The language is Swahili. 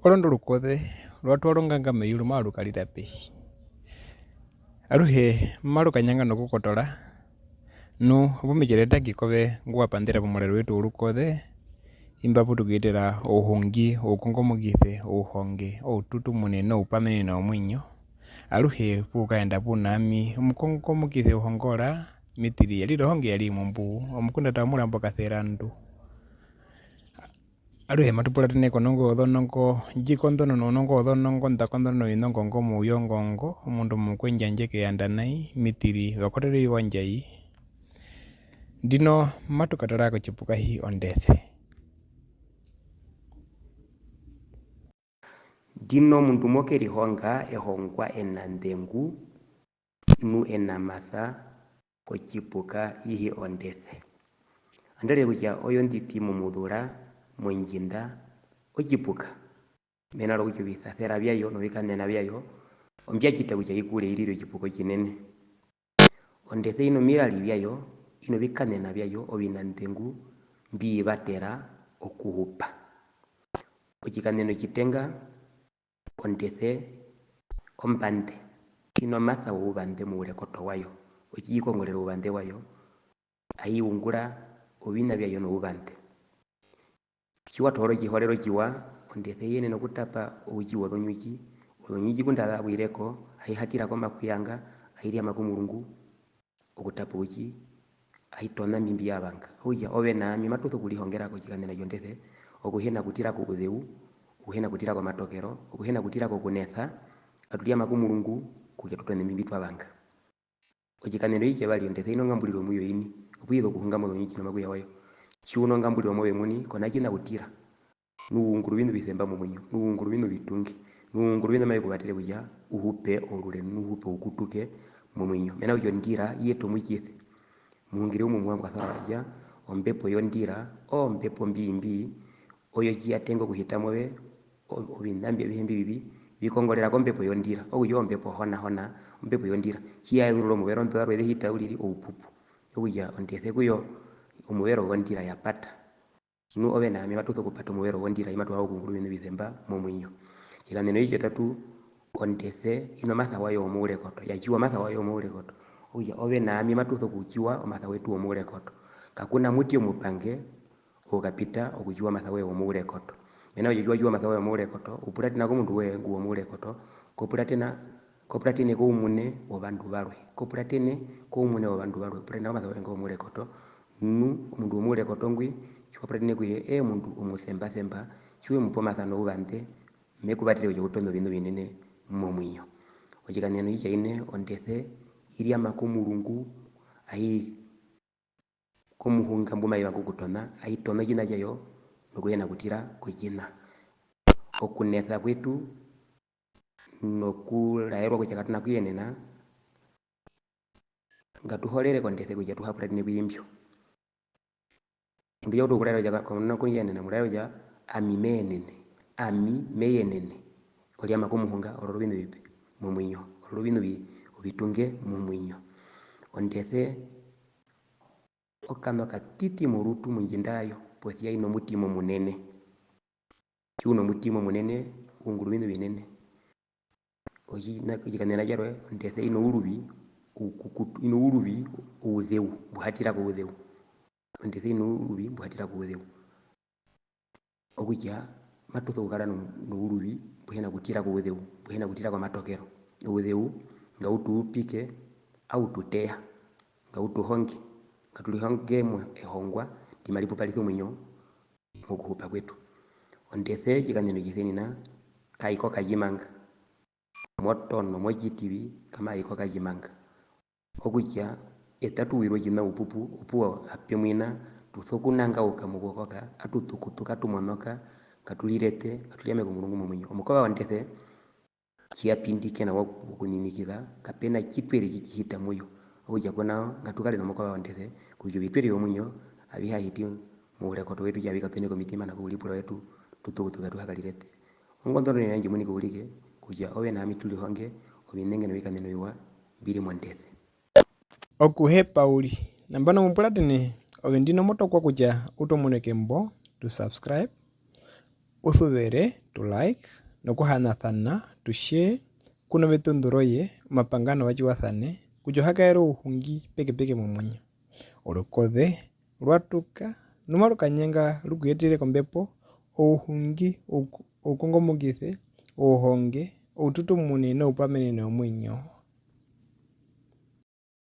Olondo lukothe lwatwalonganga meyulu maalukalila pehi aluhe mmalukanyanga nokukotola nu vumiceleta kikove nguwapandela pomulalo wetu olukothe imbapo tukiitela uhungi ukongomokithe uhonge oututu munene upamenene omwinyo aluhe pukaenda punami omukongomokithe uhongola mitili yalilohonge yalimu mbu omukunda tamulambo kathelandu aluhe matupulateneko nongo odhonongo jikondono nonongo odhonongo ndakondono inongo ngomu uyongongo omundu mukwenjanje keyanda nayi mitili wakotele iwanjayi ndino matukatalako cipuka hi ondethe. Ndino mundu mokelihonga ehongwa ena ndengu nu ena matha kocipuka ihi ondethe andele kutya oyo nditi mumudhula monjinda ocipuka mena lokutya ovihathela vyayo novikanena vyayo ombyacita kutya ikule ilile ocipuka ocinene ondethe ino milali vyayo ino vikanena vyayo ovina ndengu mbiivatela okuhupa ocikaneno citenga ondethe ombande ino matha wouvande muulekoto wayo ociikongolela uvande wayo ayiungula ovina vyayo nouvande ciwatoola ociholelo ciwa ondethe yenena okutapa ouci wodhonyuci kunda avwileko ayihatilako makuyanga ayilyamako mulungu okutapa ouci aitona mbimbi yavanga okutya ove nami matuso kulihongelako ocikanena ciondethe okuhena kutilako udheu okuhena kutilako matokelo okuhena kutilako kunetha atulyamako mulungu kutya tutone mbimbi twavanga ocikaneno ici avali ondethe inongambulilwe muyo ini okwiza okuhunga modhonyuci nomakuya wayo ciunongambulilwe move muni kona cina kutila nuungulu vinu vithemba mumwenyo nuungulu vinu vitungi nuungulu vinu maikuvatele kutya uhupe olule nuhupe ukutuke mumwenyo mena kutya ondila iyetu omwicithe muhungile umu muwambwathora watya ombepo yondila ombepo mbimbi oyo ciyatenga okuhita move ovinambi evihembi vivi vikongolelako ombepo yondila okutya ombepo hona ombepo yondila ciyaethulula omuvero ntola hita ulili oupupu okutya ondethe kuyo omuvero wondila yapata nu ove nami matuso okupata omuvero wondila imatuhaho okungulu vinu vithemba momwinyo ocikaneno ici otatu ondethe ino matha wayo omuulekoto yaciwa matha wayo omuulekoto okutya ove nami matuso okuciwa omatha wetu omuulekoto kakuna muti omupange okapita okuciwa matha wewe omuulekoto mena kutya ciwaciwa matha wewe omuulekoto upulatena komundu wewe ngu womuulekoto kopulatene koumune wovandu valwe kopulatene koumune wovandu valwe upulatenako matha wewe ngowomuulekoto nu omundu womuulekoto ngwi ciwapulatene kuye mundu omuthembathemba ciwe mupa omatha nouvande mekuvatele kutya utone ovinu vinene momwinyo ocikaneno ici caine ondethe ilyamako mulungu ayi komuhunga mbu maivanga okutona aitona ocina cayo nokuhena kutila kocina okunetha kwetu nokulaelwa kutya katuna kwiyenena ngatuholele kondethe kutya tuhapulatene kwiimbyo ndu cautu okulaelwa kutya kona kuyenena mulaelwa kutya ami meenene ami meyenene olyamako muhunga olo luvinu vipi momwinyo olo luvinu ovitunge momwinyo ondethe okano katiti molutu monjinda yayo posia ina omutima omunene ciuna omutima omunene uungulu vinu vinene ocikanena calwe ondethe ina uluvi oudheu mbuhatilako udheu ondethe ina uluvi mbuhatilako udheu okutya matuso okukala nouluvi mbuhena kutilako udheu mbuhena kutilako matokelo udheu ngautu upike au tuteya ngautuhonge ngatulihongemo ehongwa ndimalipupalitha omwinyo mokuhupa kwetu ondethe cikaneno cisenina kaiko kacimanga motono mocitivi kamaiko kacimanga okutya etatuwilwa cina upupu opuwo ape mwina tuso okunangauka mukukoka atutukutuka tumonoka ngatulilete ngatulyameko mulungu momwinyo omukova ondethe ciyapindike nawa okuninikitha kapena citwele cicihita muyo okutya konao ngatukale nomukova ondethe kutya ovitwele vyomwinyo avihahiti muulekoto wetu ciavikatone komitima nako ulipula wetu tutukutuka tuhakalilete ongondono yandje muni kuulike kutya ove nami tulihonge ovinenge novikaneno viwa mbili mondethe okuhepa uli nambano mupulatene ove ndino motokwa kutya utomoneke mbo tu subscribe uthuvere to like nokuhanathana to share kuno vitundhuroye mapangano vaciwathane kutyo hakaera uhungi peke mumwenyo olukothe lwatuka numalukanyanga lukuyetele kombepo ouhungi ukongomokithe uhonge ututumune noupamenene omwinyo